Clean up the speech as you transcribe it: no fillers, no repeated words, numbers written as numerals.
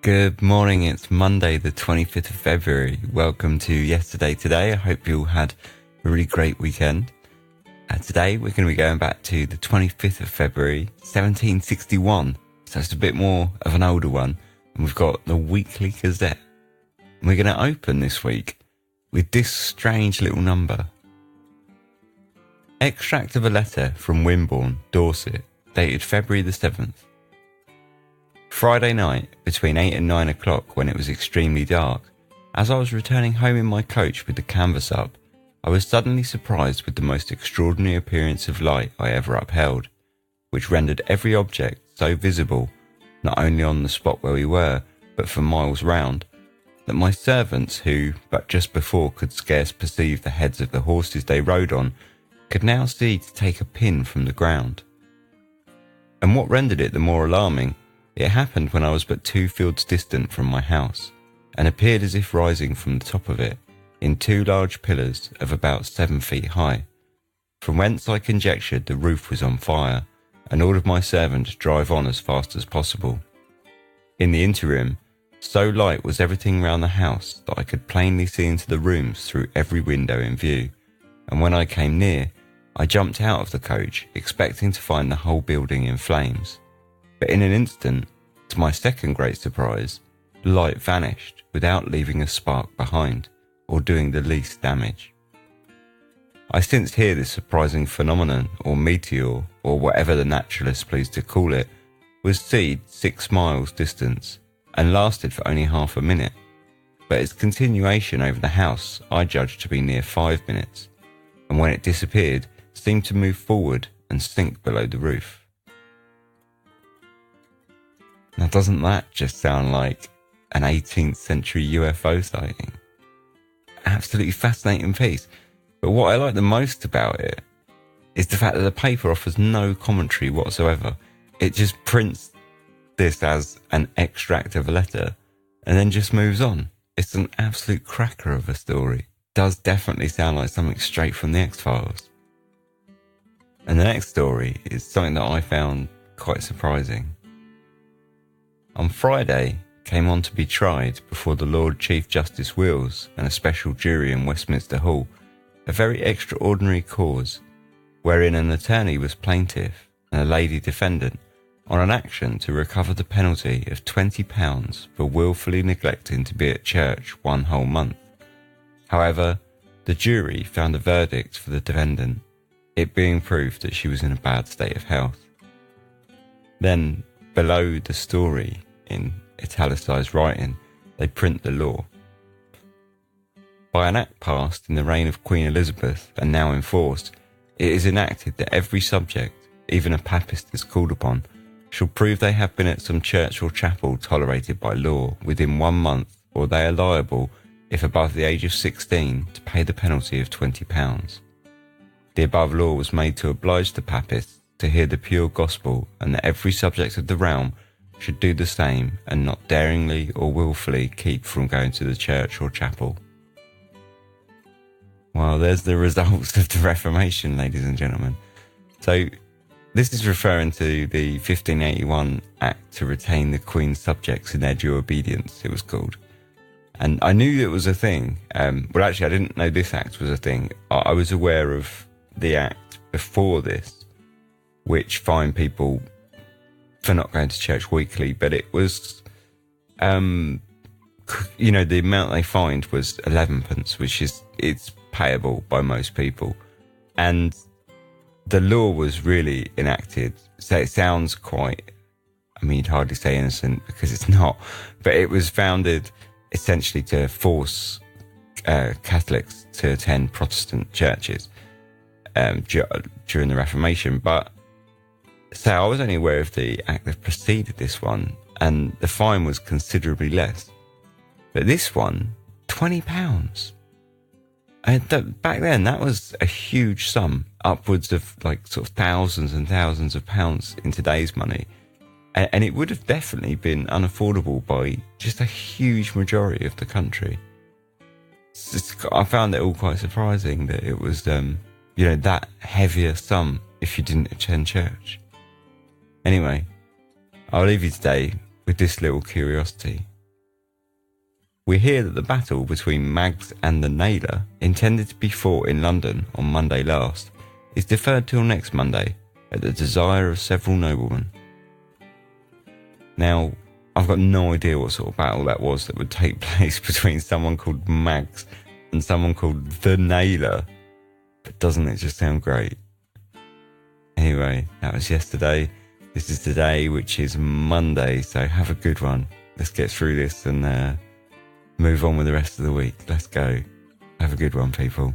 Good morning, it's Monday the 25th of February. Welcome to Yesterday Today. I hope you all had a really great weekend. Today we're going to be going back to the 25th of February, 1761. So it's a bit more of an older one. And we've got the Weekly Gazette. And we're going to open this week with this strange little number. Extract of a letter from Wimborne, Dorset, dated February the 7th. Friday night, between 8 and 9 o'clock when it was extremely dark, as I was returning home in my coach with the canvas up, I was suddenly surprised with the most extraordinary appearance of light I ever upheld, which rendered every object so visible, not only on the spot where we were, but for miles round, that my servants, who but just before could scarce perceive the heads of the horses they rode on, could now see to take a pin from the ground. And what rendered it the more alarming, it happened when I was but 2 fields distant from my house, and appeared as if rising from the top of it, in 2 large pillars of about 7 feet high, from whence I conjectured the roof was on fire, and ordered my servant to drive on as fast as possible. In the interim, so light was everything round the house that I could plainly see into the rooms through every window in view, and when I came near, I jumped out of the coach, expecting to find the whole building in flames. But in an instant, to my second great surprise, the light vanished without leaving a spark behind, or doing the least damage. I since hear this surprising phenomenon, or meteor, or whatever the naturalists please to call it, was seen 6 miles distance, and lasted for only half a minute, but its continuation over the house I judged to be near 5 minutes, and when it disappeared, seemed to move forward and sink below the roof. Now, doesn't that just sound like an 18th century UFO sighting? Absolutely fascinating piece. But what I like the most about it is the fact that the paper offers no commentary whatsoever. It just prints this as an extract of a letter and then just moves on. It's an absolute cracker of a story. It does definitely sound like something straight from the X-Files. And the next story is something that I found quite surprising. On Friday, came on to be tried before the Lord Chief Justice Wills and a special jury in Westminster Hall, a very extraordinary cause, wherein an attorney was plaintiff and a lady defendant on an action to recover the penalty of £20 for wilfully neglecting to be at church 1 whole month. However, the jury found a verdict for the defendant, it being proved that she was in a bad state of health. Then, below the story, in italicized writing, they print the law. By an act passed in the reign of Queen Elizabeth and now enforced, it is enacted that every subject, even a papist is called upon, shall prove they have been at some church or chapel tolerated by law within 1 month, or they are liable, if above the age of 16, to pay the penalty of £20. The above law was made to oblige the papists to hear the pure gospel, and that every subject of the realm should do the same, and not daringly or wilfully keep from going to the church or chapel. Well, there's the results of the Reformation, ladies and gentlemen. So, this is referring to the 1581 Act to retain the Queen's subjects in their due obedience, it was called. And I knew it was a thing. Well, actually, I didn't know this act was a thing. I was aware of the act before this, which fined people for not going to church weekly, but it was, the amount they fined was 11p, which is, it's payable by most people. And the law was really enacted, so it sounds quite, you'd hardly say innocent because it's not, but it was founded essentially to force Catholics to attend Protestant churches during the Reformation. But so I was only aware of the act that preceded this one, and the fine was considerably less. But this one, £20. And back then, that was a huge sum, upwards of thousands and thousands of pounds in today's money. And it would have definitely been unaffordable by just a huge majority of the country. I found it all quite surprising that it was, that heavier sum if you didn't attend church. Anyway, I'll leave you today with this little curiosity. We hear that the battle between Mags and the Nailer, intended to be fought in London on Monday last, is deferred till next Monday at the desire of several noblemen. Now, I've got no idea what sort of battle that was that would take place between someone called Mags and someone called the Nailer, but doesn't it just sound great? Anyway, that was yesterday. This is today, which is Monday, so have a good one. Let's get through this and move on with the rest of the week. Let's go. Have a good one, people.